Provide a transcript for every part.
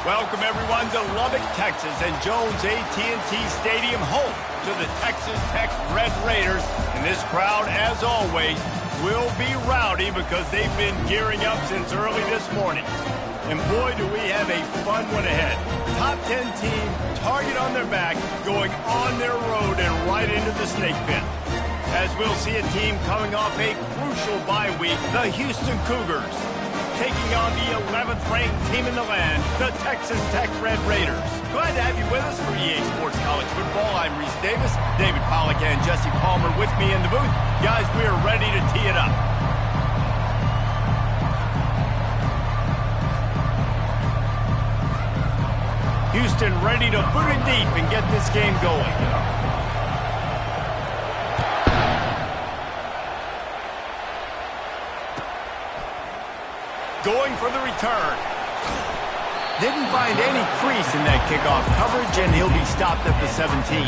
Welcome, everyone, to Lubbock, Texas, and Jones AT&T Stadium, home to the Texas Tech Red Raiders. And this crowd, as always, will be rowdy because they've been gearing up since early this morning. And boy, do we have a fun one ahead. Top 10 team, target on their back, going on their road and right into the snake pit. As we'll see a team coming off a crucial bye week, the Houston Cougars, taking on the 11th-ranked team in the land, the Texas Tech Red Raiders. Glad to have you with us for EA Sports College Football. I'm Reese Davis, David Pollack, and Jesse Palmer with me in the booth. Guys, we are ready to tee it up. Houston ready to boot it deep and get this game going. Going for the return. Didn't find any crease in that kickoff coverage, and he'll be stopped at the 17.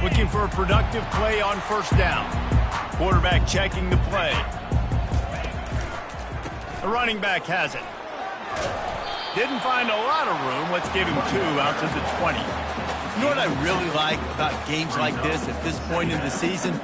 Looking for a productive play on first down. Quarterback checking the play. The running back has it. Didn't find a lot of room. Let's give him 2 out to the 20. You know what I really like about games like this at this point in the season?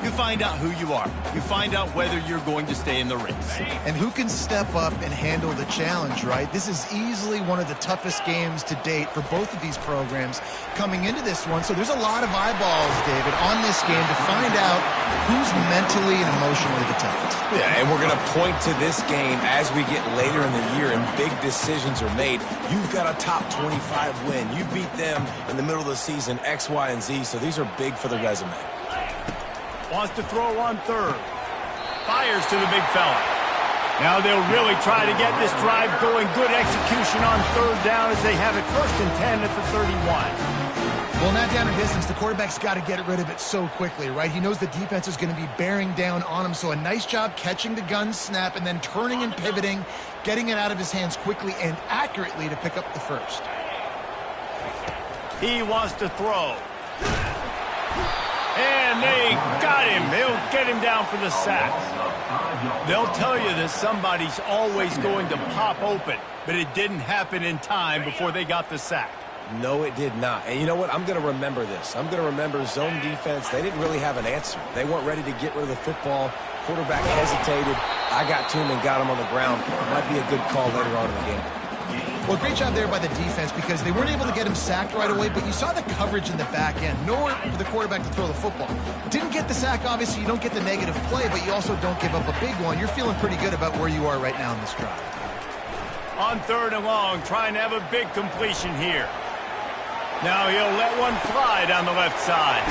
You find out who you are. You find out whether you're going to stay in the race. And who can step up and handle the challenge, right? This is easily one of the toughest games to date for both of these programs coming into this one. So there's a lot of eyeballs, David, on this game to find out who's mentally and emotionally the toughest. Yeah, and we're going to point to this game as we get later in the year and big decisions are made. You've got a top 25 win. You beat them in the middle of the season, X, Y, and Z, so these are big for the resume. Wants to throw on third. Fires to the big fella. Now they'll really try to get this drive going. Good execution on third down as they have it 1st and 10 at the 31. Well, in that down and distance, the quarterback's got to get rid of it so quickly, right? He knows the defense is going to be bearing down on him, so a nice job catching the gun snap and then turning and pivoting, getting it out of his hands quickly and accurately to pick up the first. He wants to throw. And they got him. They'll get him down for the sack. They'll tell you that somebody's always going to pop open, but it didn't happen in time before they got the sack. No, it did not. And you know what? I'm going to remember this. I'm going to remember zone defense. They didn't really have an answer. They weren't ready to get rid of the football. Quarterback hesitated. I got to him and got him on the ground. It might be a good call later on in the game. Well, great job there by the defense because they weren't able to get him sacked right away, but you saw the coverage in the back end. Nowhere for the quarterback to throw the football. Didn't get the sack, obviously. You don't get the negative play, but you also don't give up a big one. You're feeling pretty good about where you are right now in this drive. On 3rd and long, trying to have a big completion here. Now he'll let one fly down the left side.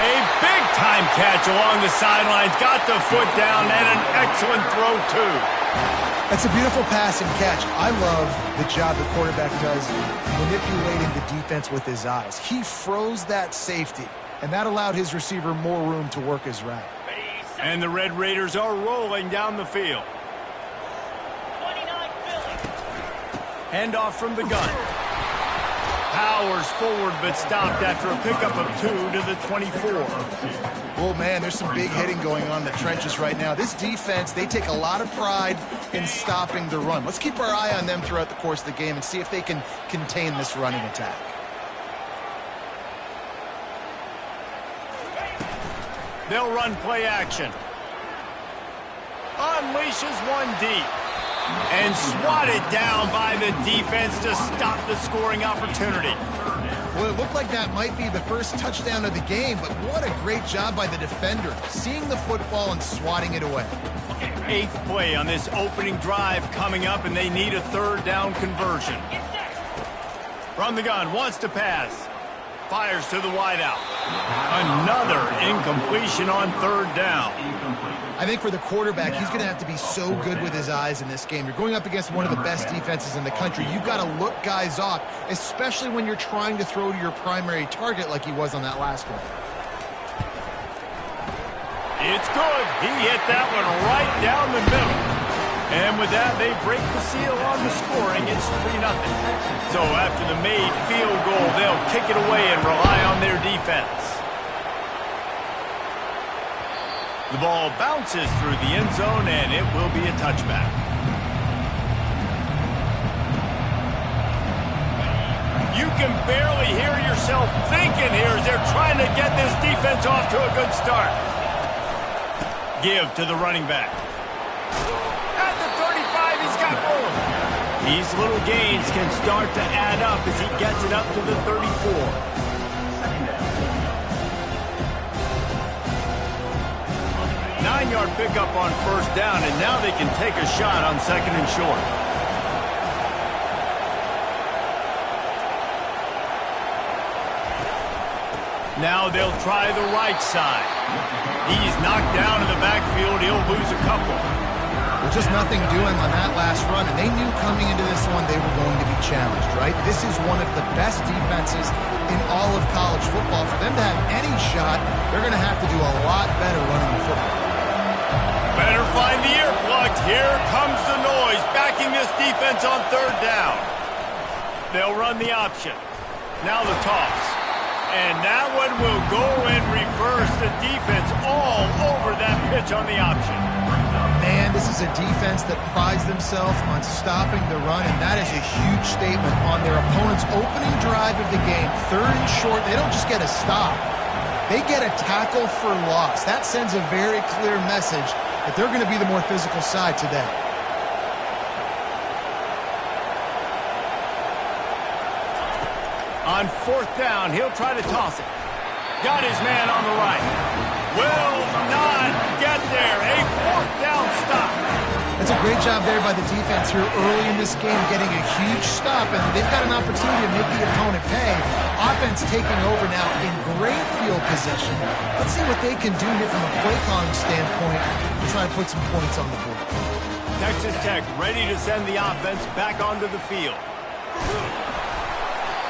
A big-time catch along the sidelines. Got the foot down and an excellent throw, too. That's a beautiful pass and catch. I love the job the quarterback does manipulating the defense with his eyes. He froze that safety, and that allowed his receiver more room to work his route. And the Red Raiders are rolling down the field. Handoff from the gun. Powers forward, but stopped after a pickup of 2 to the 24. Oh, man, there's some big hitting going on in the trenches right now. This defense, they take a lot of pride in stopping the run. Let's keep our eye on them throughout the course of the game and see if they can contain this running attack. They'll run play action. Unleashes one deep. And swatted down by the defense to stop the scoring opportunity. Well, it looked like that might be the first touchdown of the game, but what a great job by the defender, seeing the football and swatting it away. 8th play on this opening drive coming up, and they need a 3rd down conversion. From the gun, wants to pass. Fires to the wideout. Another incompletion on 3rd down. I think for the quarterback, he's going to have to be so good with his eyes in this game. You're going up against one of the best defenses in the country. You've got to look guys off, especially when you're trying to throw to your primary target like he was on that last one. It's good. He hit that one right down the middle. And with that, they break the seal on the scoring. It's 3-0. So after the made field goal, they'll kick it away and rely on their defense. The ball bounces through the end zone, and it will be a touchback. You can barely hear yourself thinking here as they're trying to get this defense off to a good start. Give to the running back. At the 35, he's got room. These little gains can start to add up as he gets it up to the 34. Nine-yard pickup on first down, and now they can take a shot on second and short. Now they'll try the right side. He's knocked down in the backfield. He'll lose a couple. Well, just nothing doing on that last run, and they knew coming into this one they were going to be challenged, right? This is one of the best defenses in all of college football. For them to have any shot, they're going to have to do a lot better running the football. Better find the earplugs. Here comes the noise, backing this defense on third down. They'll run the option. Now the toss. And that one will go and reverse the defense all over that pitch on the option. Man, this is a defense that prides themselves on stopping the run, and that is a huge statement on their opponent's opening drive of the game. Third and short, they don't just get a stop. They get a tackle for loss. That sends a very clear message that they're going to be the more physical side today. On fourth down, he'll try to toss it. Got his man on the right. Will not get there. A fourth down stop. That's a great job there by the defense here early in this game, getting a huge stop, and they've got an opportunity to make the opponent pay. Offense taking over now in great field position. Let's see what they can do here from a play calling standpoint to try to put some points on the board. Texas Tech ready to send the offense back onto the field.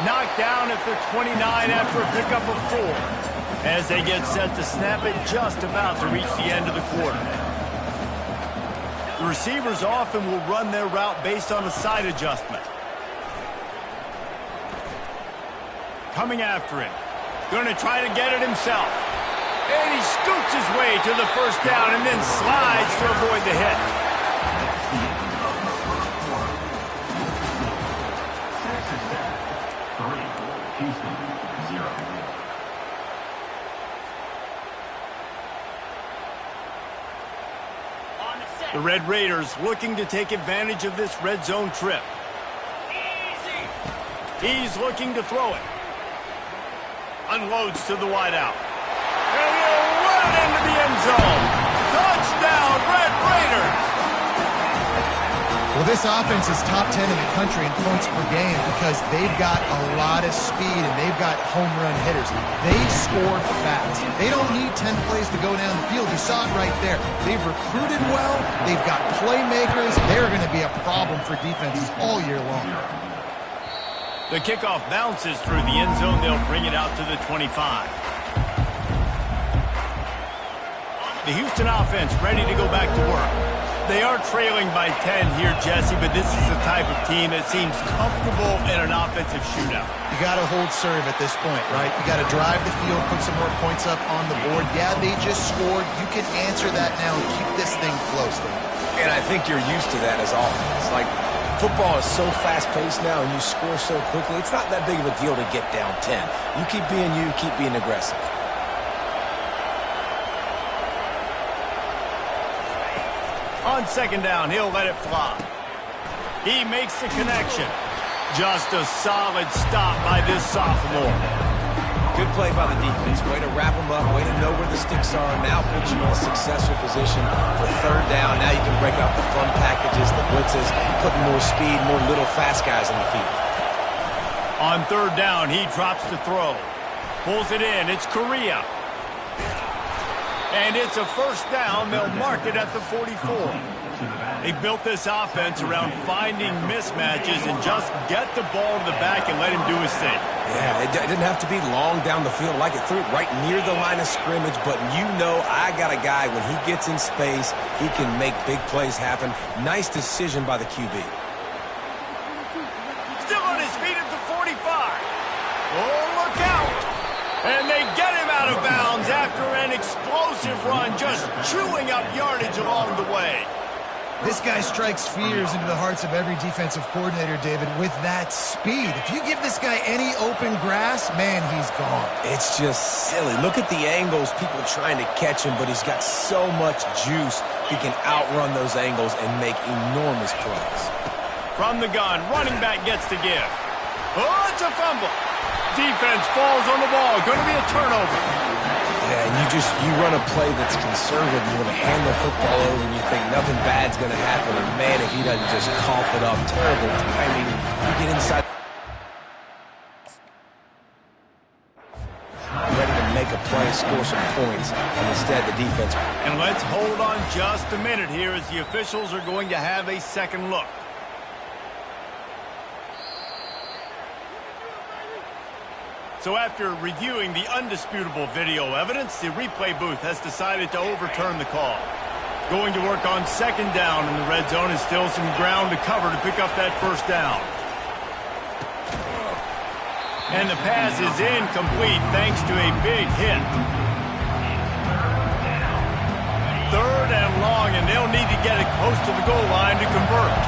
Knocked down at the 29 after a pickup of 4. As they get set to snap it, just about to reach the end of the quarter. The receivers often will run their route based on a side adjustment. Coming after him. Going to try to get it himself. And he scoots his way to the first down and then slides to avoid the hit. The Red Raiders looking to take advantage of this red zone trip. He's looking to throw it. Unloads to the wideout. And he'll run it into the end zone. Touchdown, Red Raiders! Well, this offense is top 10 in the country in points per game because they've got a lot of speed and they've got home run hitters. They score fast. They don't need 10 plays to go down the field. You saw it right there. They've recruited well. They've got playmakers. They're going to be a problem for defenses all year long. The kickoff bounces through the end zone. They'll bring it out to the 25. The Houston offense ready to go back to work. They are trailing by 10 here, Jesse, but this is the type of team that seems comfortable in an offensive shootout. You got to hold serve at this point, right? You got to drive the field, put some more points up on the board. Yeah, they just scored. You can answer that now and keep this thing close. And I think you're used to that as offense. Like, football is so fast-paced now and you score so quickly, it's not that big of a deal to get down 10. You keep being aggressive. On second down, he'll let it fly. He makes the connection. Just a solid stop by this sophomore. Good play by the defense. Way to wrap them up. Way to know where the sticks are. Now puts you in a successful position for third down. Now you can break out the fun packages, the blitzes, putting more speed, more little fast guys on the field. On third down, he drops the throw. Pulls it in. It's Correa. And it's a first down. They'll mark it at the 44. They built this offense around finding mismatches and just get the ball to the back and let him do his thing. Yeah, it didn't have to be long down the field. Like it threw it right near the line of scrimmage, but you know I got a guy, when he gets in space, he can make big plays happen. Nice decision by the QB. Still on his feet at the 45. Oh, look out. And they get him out of bounds after an explosive run, just chewing up yardage along the way. This guy strikes fears into the hearts of every defensive coordinator, David, with that speed. If you give this guy any open grass, man, he's gone. It's just silly. Look at the angles, people trying to catch him, but he's got so much juice. He can outrun those angles and make enormous plays. From the gun, running back gets to give. Oh, it's a fumble. Defense falls on the ball. Going to be a turnover. Yeah, and you run a play that's conservative. You want to hand the football over and you think nothing bad's going to happen. And, man, if he doesn't just cough it up, terrible timing. You get inside. Ready to make a play, score some points, and instead the defense. And let's hold on just a minute here as the officials are going to have a second look. So after reviewing the undisputable video evidence, the replay booth has decided to overturn the call. Going to work on second down in the red zone, and still some ground to cover to pick up that first down. And the pass is incomplete thanks to a big hit. Third and long, and they'll need to get it close to the goal line to convert.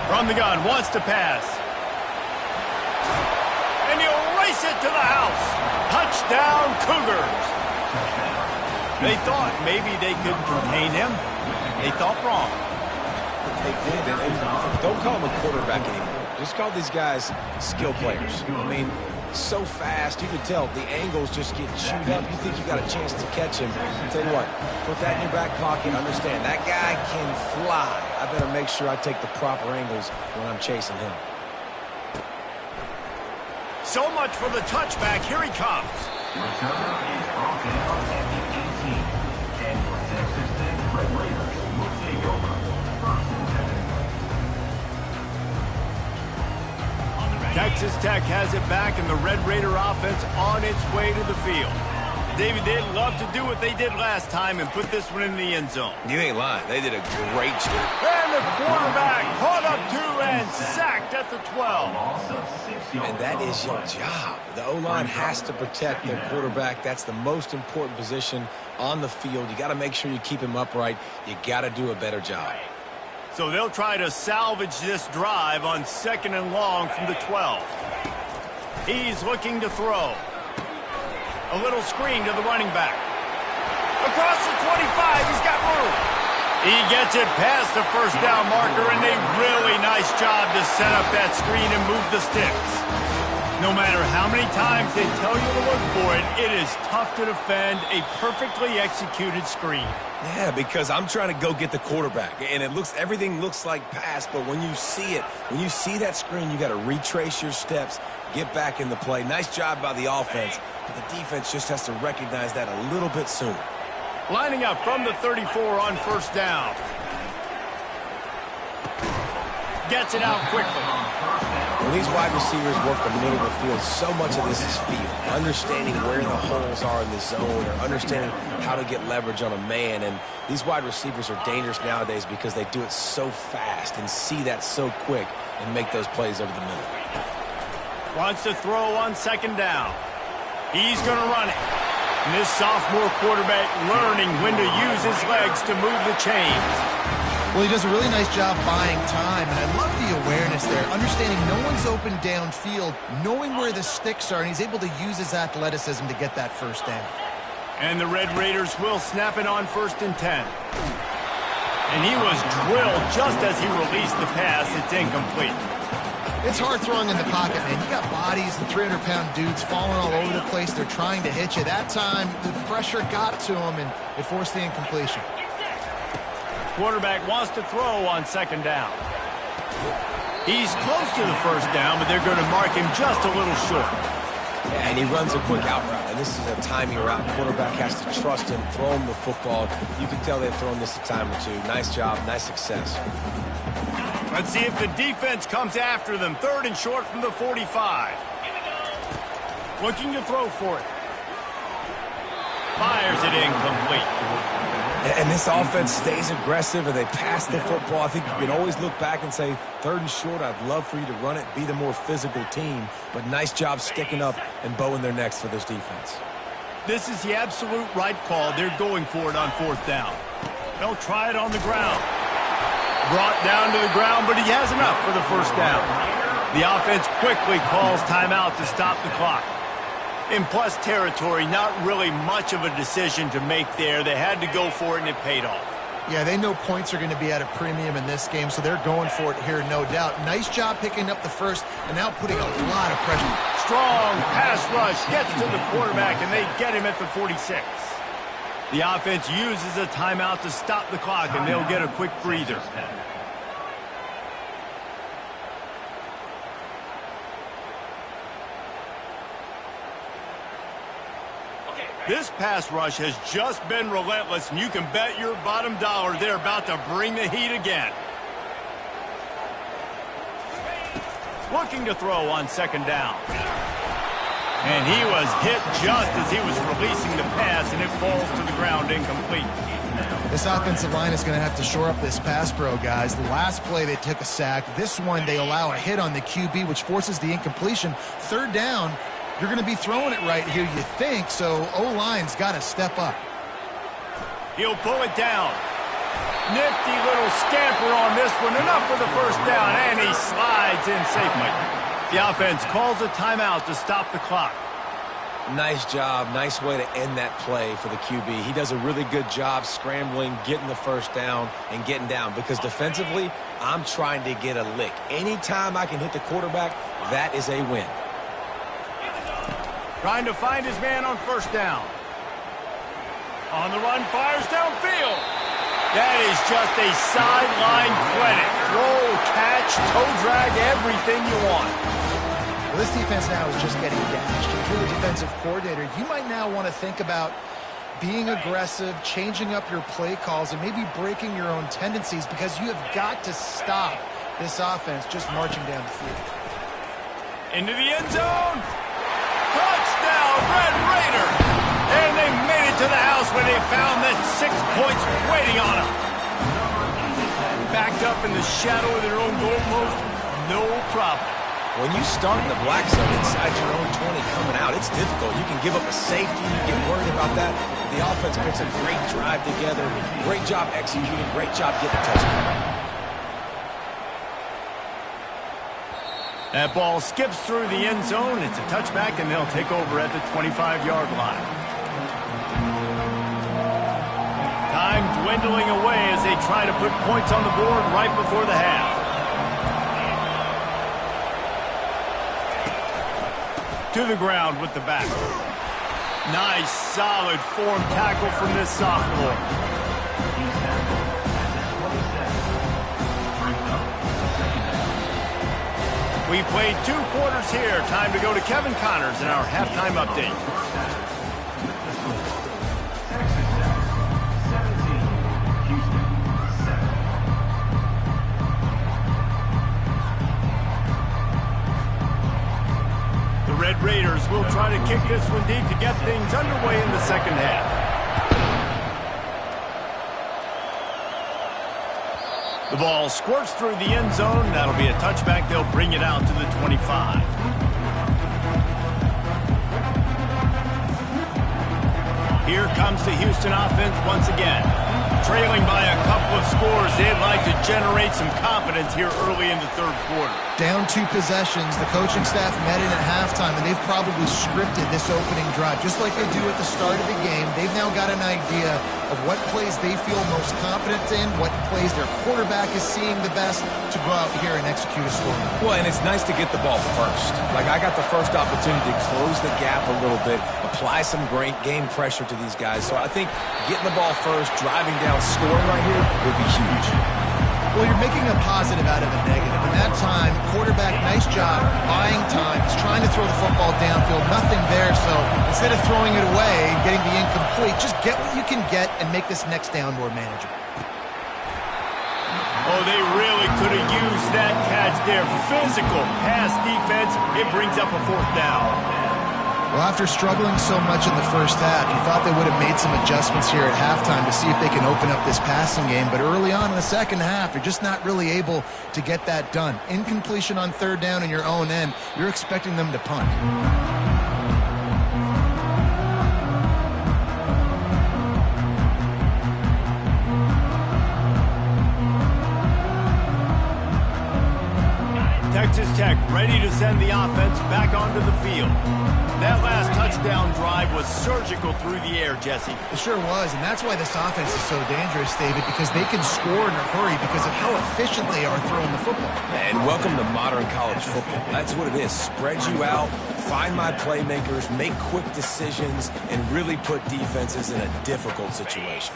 From the gun, wants to pass. And he'll race it to the house. Touchdown, Cougars. They thought maybe they could contain him. They thought wrong. They did, and don't call him a quarterback anymore. Just call these guys skill players. I mean, so fast, you can tell the angles just get chewed up. You think you got a chance to catch him. Tell you what, put that in your back pocket. Understand, that guy can fly. I better make sure I take the proper angles when I'm chasing him. So much for the touchback. Here he comes. Texas Tech has it back, and the Red Raider offense on its way to the field. David, they'd love to do what they did last time and put this one in the end zone. You ain't lying. They did a great job. And the quarterback caught up to and sacked at the 12. And that is your job. The O-line has to protect their quarterback. That's the most important position on the field. You got to make sure you keep him upright. You got to do a better job. So they'll try to salvage this drive on second and long from the 12. He's looking to throw. A little screen to the running back. Across the 25, he's got room. He gets it past the first down marker, and a really nice job to set up that screen and move the sticks. No matter how many times they tell you to look for it, it is tough to defend a perfectly executed screen. Yeah, because I'm trying to go get the quarterback, and everything looks like pass, but when you see it, when you see that screen, you got to retrace your steps, get back in the play. Nice job by the offense, but the defense just has to recognize that a little bit sooner. Lining up from the 34 on first down. Gets it out quickly. When these wide receivers work the middle of the field, so much of this is feel. Understanding where the holes are in the zone, or understanding how to get leverage on a man. And these wide receivers are dangerous nowadays because they do it so fast and see that so quick and make those plays over the middle. Wants to throw on second down. He's going to run it. And this sophomore quarterback learning when to use his legs to move the chains. Well, he does a really nice job buying time, and I love the awareness there, understanding no one's open downfield, knowing where the sticks are, and he's able to use his athleticism to get that first down. And the Red Raiders will snap it on first and 10. And he was drilled just as he released the pass. It's incomplete. It's hard throwing in the pocket, man. You got bodies and 300-pound dudes falling all over the place. They're trying to hit you. That time, the pressure got to him, and it forced the incompletion. Quarterback wants to throw on second down. He's close to the first down, but they're going to mark him just a little short. Yeah, and he runs a quick out route, and this is a timing route. Quarterback has to trust him, throw him the football. You can tell they've thrown this a time or two. Nice job, nice success. Let's see if the defense comes after them. 3rd and short from the 45. Looking to throw for it. Fires it incomplete. And this offense stays aggressive, and they pass the football. I think you can always look back and say, 3rd and short, I'd love for you to run it, be the more physical team. But nice job sticking up and bowing their necks for this defense. This is the absolute right call. They're going for it on 4th down. They'll try it on the ground. Brought down to the ground, but he has enough for the 1st down. The offense quickly calls timeout to stop the clock. In plus territory, not really much of a decision to make there. They had to go for it, and it paid off. Yeah, they know points are going to be at a premium in this game, so they're going for it here, no doubt. Nice job picking up the 1st and now putting a lot of pressure. Strong pass rush gets to the quarterback, and they get him at the 46. The offense uses a timeout to stop the clock, and they'll get a quick breather. This pass rush has just been relentless, and you can bet your bottom dollar they're about to bring the heat again. Looking to throw on 2nd down. And he was hit just as he was releasing the pass, and it falls to the ground incomplete. This offensive line is going to have to shore up this pass pro, guys. The last play they took a sack. This one they allow a hit on the QB, which forces the incompletion. 3rd down. You're going to be throwing it right here, you think, so O-line's got to step up. He'll pull it down. Nifty little scamper on this one. Enough for the 1st down, and he slides in safely. The offense calls a timeout to stop the clock. Nice job. Nice way to end that play for the QB. He does a really good job scrambling, getting the 1st down, and getting down. Because defensively, I'm trying to get a lick. Anytime I can hit the quarterback, that is a win. Trying to find his man on 1st down. On the run, fires downfield. That is just a sideline credit. Throw, catch, toe drag, everything you want. Well, this defense now is just getting gashed. If you're the defensive coordinator, you might now want to think about being aggressive, changing up your play calls, and maybe breaking your own tendencies, because you have got to stop this offense just marching down the field. Into the end zone. Touchdown, Red Raider! And they made it to the house where they found that 6 points waiting on them. Backed up in the shadow of their own goalpost, no problem. When you start in the black zone inside your own 20 coming out, it's difficult. You can give up a safety, you get worried about that. The offense puts a great drive together, great job executing, great job getting a touchdown. That ball skips through the end zone. It's a touchback, and they'll take over at the 25-yard line. Time dwindling away as they try to put points on the board right before the half. To the ground with the back. Nice, solid form tackle from this sophomore. We've played 2 quarters here. Time to go to Kevin Connors in our halftime update. The Red Raiders will try to kick this one deep to get things underway in the 2nd half. The ball squirts through the end zone. That'll be a touchback. They'll bring it out to the 25. Here comes the Houston offense once again. Trailing by a couple of scores, they'd like to generate some confidence here early in the 3rd quarter. Down 2 possessions, the coaching staff met in at halftime, and they've probably scripted this opening drive. Just like they do at the start of the game, they've now got an idea of what plays they feel most confident in, what plays their quarterback is seeing the best to go out here and execute a score. Well, and it's nice to get the ball first. Like, I got the first opportunity to close the gap a little bit, apply some great game pressure to these guys. So I think getting the ball first, driving down, scoring right here would be huge. Well, you're making a positive out of a negative. In that time, quarterback, nice job, buying time. He's trying to throw the football downfield, nothing there. So instead of throwing it away and getting the incomplete, just get what you can get and make this next down more manageable. Oh, they really could have used that catch there. Physical pass defense. It brings up a 4th down. Well, after struggling so much in the first half, you thought they would have made some adjustments here at halftime to see if they can open up this passing game. But early on in the second half, you're just not really able to get that done. Incompletion on 3rd down in your own end, you're expecting them to punt. Texas Tech ready to send the offense back onto the field. That last touchdown drive was surgical through the air, Jesse. It sure was, and that's why this offense is so dangerous, David, because they can score in a hurry because of how efficient they are throwing the football. And welcome to modern college football. That's what it is. Spread you out, find my playmakers, make quick decisions, and really put defenses in a difficult situation.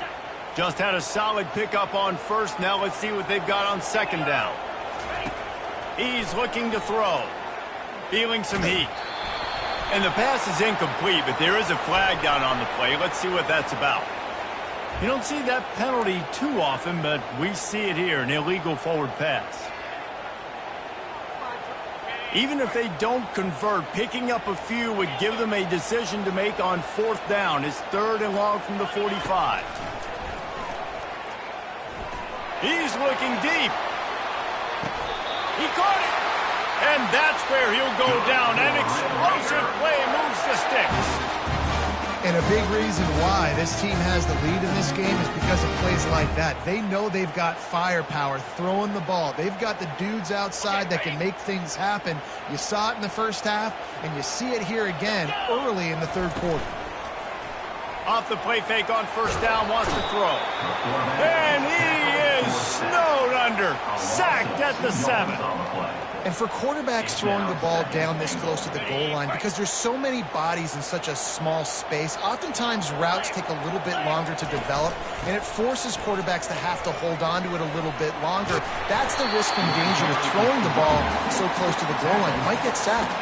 Just had a solid pickup on 1st. Now let's see what they've got on 2nd down. He's looking to throw. Feeling some heat. And the pass is incomplete, but there is a flag down on the play. Let's see what that's about. You don't see that penalty too often, but we see it here, an illegal forward pass. Even if they don't convert, picking up a few would give them a decision to make on 4th down. It's 3rd and long from the 45. He's looking deep. He caught it. And that's where he'll go down. An explosive play moves the sticks. And a big reason why this team has the lead in this game is because of plays like that. They know they've got firepower throwing the ball. They've got the dudes outside that can make things happen. You saw it in the first half, and you see it here again early in the 3rd quarter. Off the play fake on 1st down, wants to throw. And he is snowed under. Sacked at the 7. And for quarterbacks throwing the ball down this close to the goal line, because there's so many bodies in such a small space, oftentimes routes take a little bit longer to develop, and it forces quarterbacks to have to hold on to it a little bit longer. That's the risk and danger with throwing the ball so close to the goal line. You might get sacked.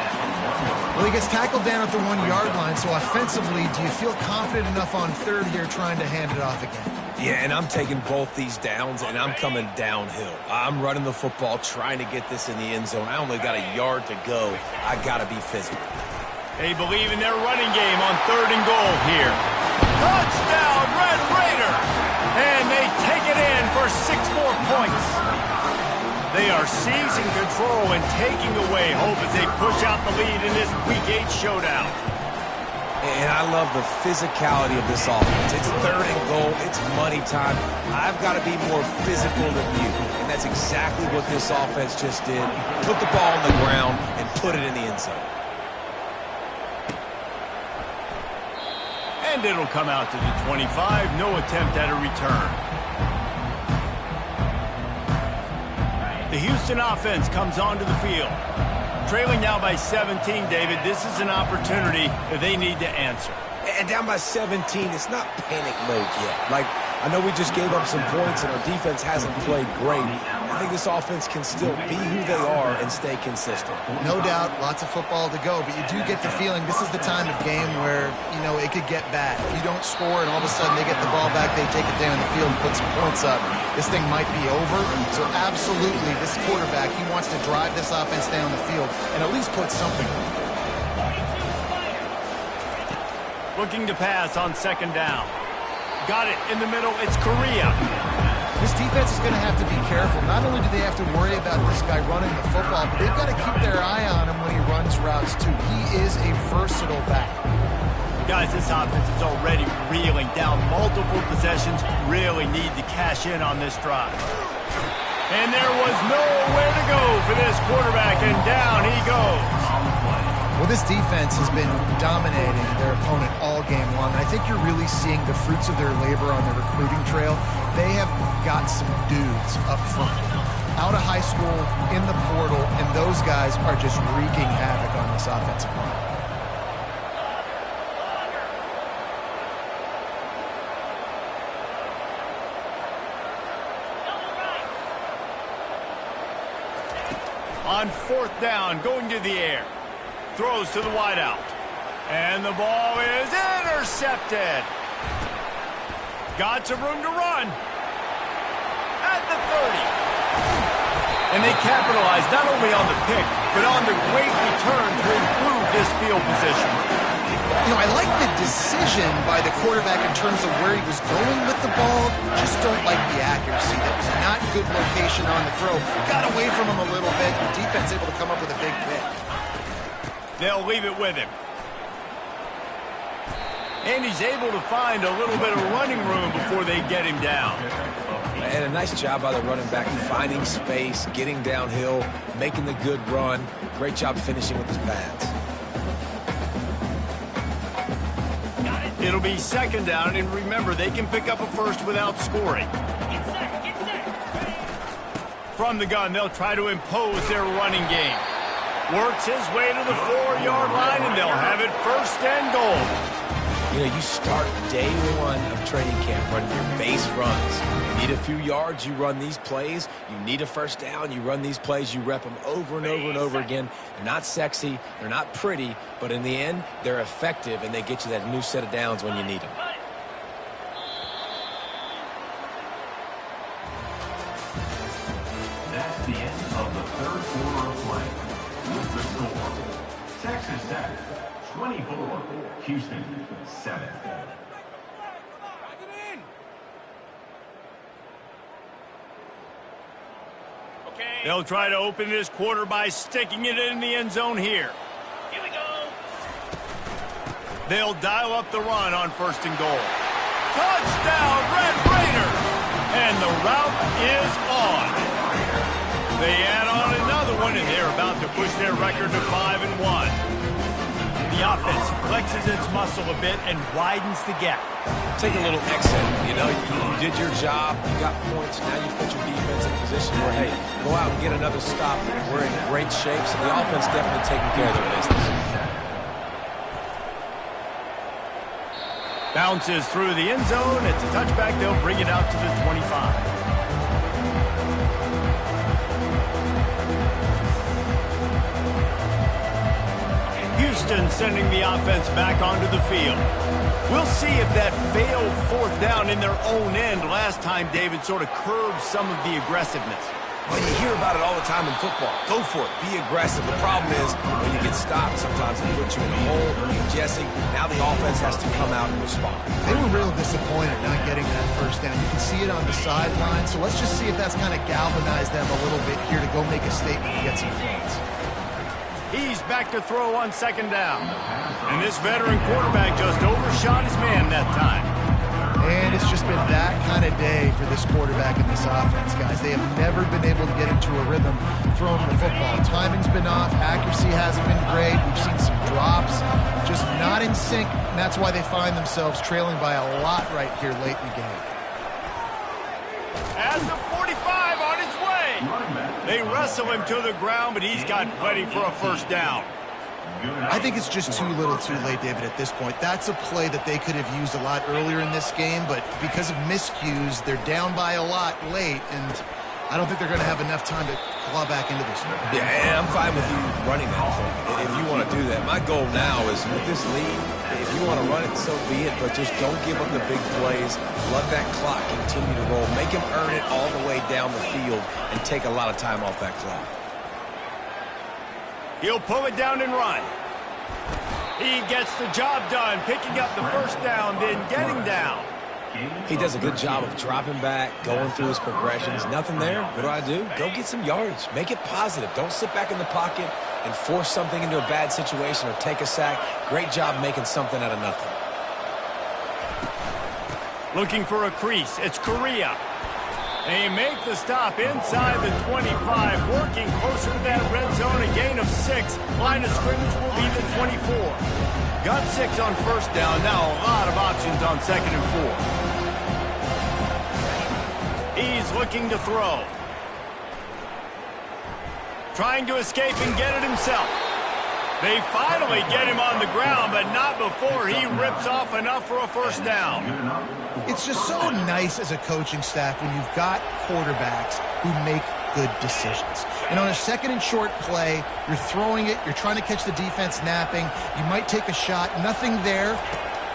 Well, he gets tackled down at the 1-yard line, so offensively, do you feel confident enough on 3rd here trying to hand it off again? Yeah, and I'm taking both these downs, and I'm coming downhill. I'm running the football, trying to get this in the end zone. I only got a yard to go. I got to be physical. They believe in their running game on 3rd and goal here. Touchdown, Red Raider! And they take it in for 6 more points. They are seizing control and taking away hope as they push out the lead in this Week 8 showdown. And I love the physicality of this offense. It's 3rd and goal. It's money time. I've got to be more physical than you. And that's exactly what this offense just did. Put the ball on the ground and put it in the end zone. And it'll come out to the 25. No attempt at a return. The Houston offense comes onto the field. Trailing now by 17, David. This is an opportunity that they need to answer. And down by 17, it's not panic mode yet. Like, I know we just gave up some points and our defense hasn't played great. I think this offense can still be who they are and stay consistent. No doubt, lots of football to go, but you do get the feeling this is the time of game where, you know, it could get bad. If you don't score and all of a sudden they get the ball back, they take it down the field and put some points up, this thing might be over. So absolutely, this quarterback, he wants to drive this offense down the field and at least put something on. Looking to pass on 2nd down. Got it in the middle. It's Correa. This defense is going to have to be careful. Not only do they have to worry about this guy running the football, but they've got to keep their eye on him when he runs routes, too. He is a versatile back. Guys, this offense is already reeling down multiple possessions. Really need to cash in on this drive. And there was nowhere to go for this quarterback, and down he goes. Well, this defense has been dominating their opponent all game long. And I think you're really seeing the fruits of their labor on the recruiting trail. They have got some dudes up front, out of high school, in the portal, and those guys are just wreaking havoc on this offensive line. On 4th down, going to the air. Throws to the wideout. And the ball is intercepted. Got some room to run. At the 30. And they capitalize not only on the pick, but on the great return to improve this field position. You know, I like the decision by the quarterback in terms of where he was going with the ball. Just don't like the accuracy. That was not good location on the throw. Got away from him a little bit. The defense able to come up with a big pick. They'll leave it with him. And he's able to find a little bit of running room before they get him down. And a nice job by the running back, finding space, getting downhill, making the good run. Great job finishing with his pads. It'll be 2nd down, and remember, they can pick up a first without scoring. Get set. From the gun, they'll try to impose their running game. Works his way to the 4-yard line, and they'll have it 1st and goal. You know, you start day one of training camp running your base runs. You need a few yards, you run these plays. You need a 1st down, you run these plays. You rep them over and over and over again. They're not sexy, they're not pretty, but in the end, they're effective, and they get you that new set of downs when you need them. That's the end of the 3rd quarter of play. With the score, Texas Tech 24, Houston 7. They'll try to open this quarter by sticking it in the end zone here. Here we go. They'll dial up the run on 1st and goal. Touchdown, Red Raiders! And the route is on. They add on another one, and they're about to push their record to 5-1. The offense flexes its muscle a bit and widens the gap. Take a little exit. You know, you did your job, you got points, now you put your defense in a position where, hey, go out and get another stop. We're in great shape, so the offense definitely taking care of their business. Bounces through the end zone. It's a touchback. They'll bring it out to the 25. Houston sending the offense back onto the field. We'll see if that failed 4th down in their own end last time, David, sort of curbed some of the aggressiveness. Well, you hear about it all the time in football. Go for it. Be aggressive. The problem is when you get stopped, sometimes it puts you in a hole or you're guessing. Now the offense has to come out and respond. They were real disappointed not getting that 1st down. You can see it on the sideline. So let's just see if that's kind of galvanized them a little bit here to go make a statement and get some points. He's back to throw on 2nd down. And this veteran quarterback just overshot his man that time. And it's just been that kind of day for this quarterback and this offense, guys. They have never been able to get into a rhythm throwing the football. Timing's been off. Accuracy hasn't been great. We've seen some drops. Just not in sync. And that's why they find themselves trailing by a lot right here late in the game. As the 45 on his way. They wrestle him to the ground, but he's got plenty for a 1st down. I think it's just too little too late, David, at this point. That's a play that they could have used a lot earlier in this game, but because of miscues, they're down by a lot late, and I don't think they're going to have enough time to claw back into this one. Yeah, and I'm fine with you running that play if you want to do that. My goal now is with this lead, if you want to run it, so be it, but just don't give up the big plays. Let that clock continue to roll. Make him earn it all the way down the field and take a lot of time off that clock. He'll pull it down and run. He gets the job done, picking up the 1st down, then getting down. He does a good job of dropping back, going through his progressions. Nothing there. What do? Go get some yardage. Make it positive. Don't sit back in the pocket and force something into a bad situation or take a sack. Great job making something out of nothing. Looking for a crease. It's Correa. They make the stop inside the 25, working closer to that red zone, a gain of 6. Line of scrimmage will be the 24. Got 6 on 1st down, now a lot of options on 2nd and 4. He's looking to throw. Trying to escape and get it himself. They finally get him on the ground, but not before he rips off enough for a 1st down. It's just so nice as a coaching staff when you've got quarterbacks who make good decisions. And on a second and short play, you're throwing it, you're trying to catch the defense napping, you might take a shot, nothing there.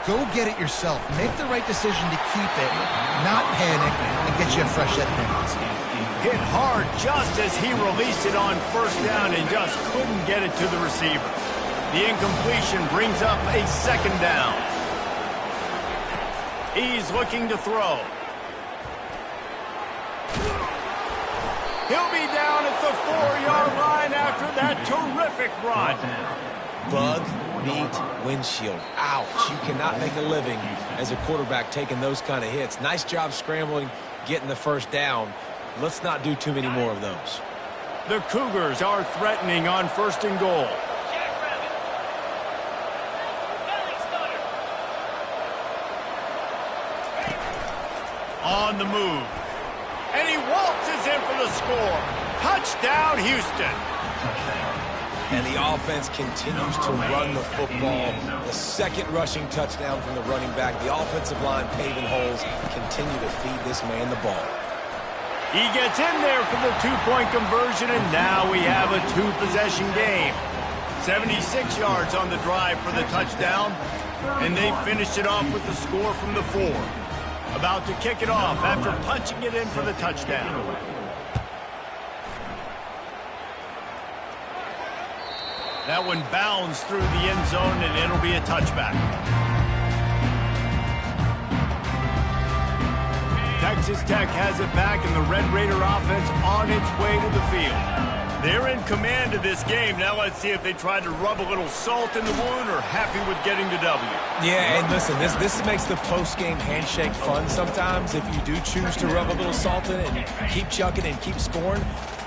Go get it yourself. Make the right decision to keep it, not panic, and get you a fresh set of hands. Hit hard just as he released it on first down and just couldn't get it to the receiver. The incompletion brings up a second down. He's looking to throw. He'll be down at the 4-yard line after that terrific run. Bug, meat, windshield. Ouch. You cannot make a living as a quarterback taking those kind of hits. Nice job scrambling, getting the first down. Let's not do too many more of those. The Cougars are threatening on first and goal. On the move. And he waltzes in for the score. Touchdown, Houston. And the offense continues to run the football. The second rushing touchdown from the running back. The offensive line paving holes. Continue to feed this man the ball. He gets in there for the two-point conversion, and now we have a two-possession game. 76 yards on the drive for the touchdown, and they finished it off with the score from the 4. About to kick it off after punching it in for the touchdown. That one bounds through the end zone, and it'll be a touchback. Texas Tech has it back, and the Red Raider offense on its way to the field. They're in command of this game. Now let's see if they try to rub a little salt in the wound or happy with getting the W. Yeah, and listen, this makes the post-game handshake fun sometimes. If you do choose to rub a little salt in it and keep chucking and keep scoring,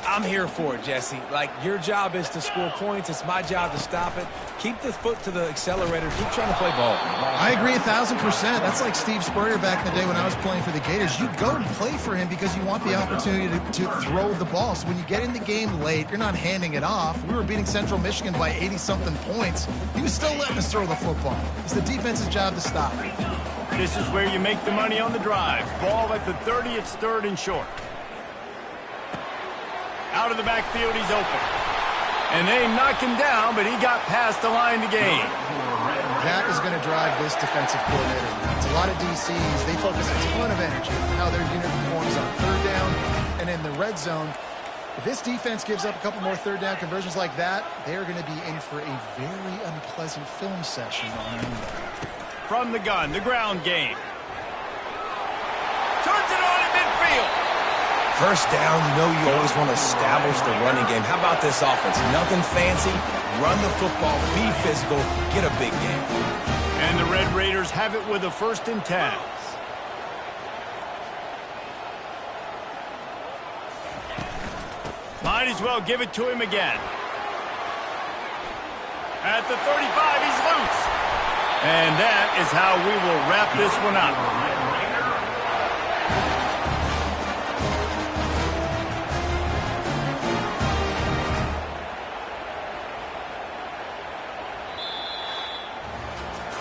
I'm here for it, Jesse. Like, your job is to score points. It's my job to stop it. Keep the foot to the accelerator. Keep trying to play ball. I agree 1,000%. That's like Steve Spurrier back in the day when I was playing for the Gators. You go and play for him because you want the opportunity to throw the ball. So when you get in the game late, you're not handing it off. We were beating Central Michigan by 80-something points. He was still letting us throw the football. It's the defense's job to stop it. This is where you make the money on the drive. Ball at the 30, it's third and short. Out of the backfield, he's open. And they knock him down, but he got past the line to gain. That is going to drive this defensive coordinator. It's a lot of DCs. They focus a ton of energy on how their unit performs on third down and in the red zone. If this defense gives up a couple more third down conversions like that, they're going to be in for a very unpleasant film session on Monday. From the gun, the ground game. Turns it on in midfield. First down, you know you always want to establish the running game. How about this offense? Nothing fancy. Run the football, be physical, get a big game. And the Red Raiders have it with a 1st and 10. Might as well give it to him again. At the 35, he's loose. And that is how we will wrap this one up.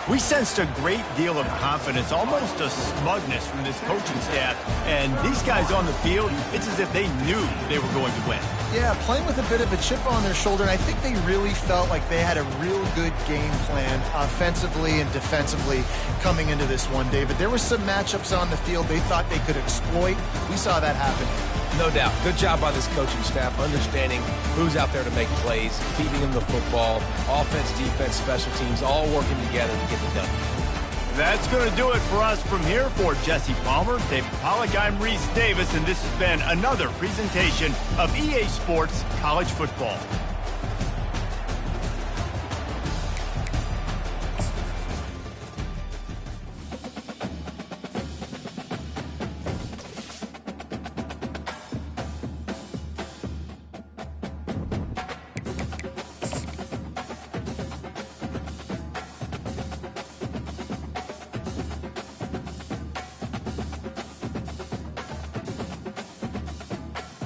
We sensed a great deal of confidence, almost a smugness from this coaching staff. And these guys on the field, it's as if they knew they were going to win. Yeah, playing with a bit of a chip on their shoulder, and I think they really felt like they had a real good game plan offensively and defensively coming into this one, David. There were some matchups on the field they thought they could exploit. We saw that happen. No doubt. Good job by this coaching staff, understanding who's out there to make plays, feeding them the football, offense, defense, special teams, all working together to get it done. That's going to do it for us from here. For Jesse Palmer, David Pollack, I'm Reese Davis, and this has been another presentation of EA Sports College Football.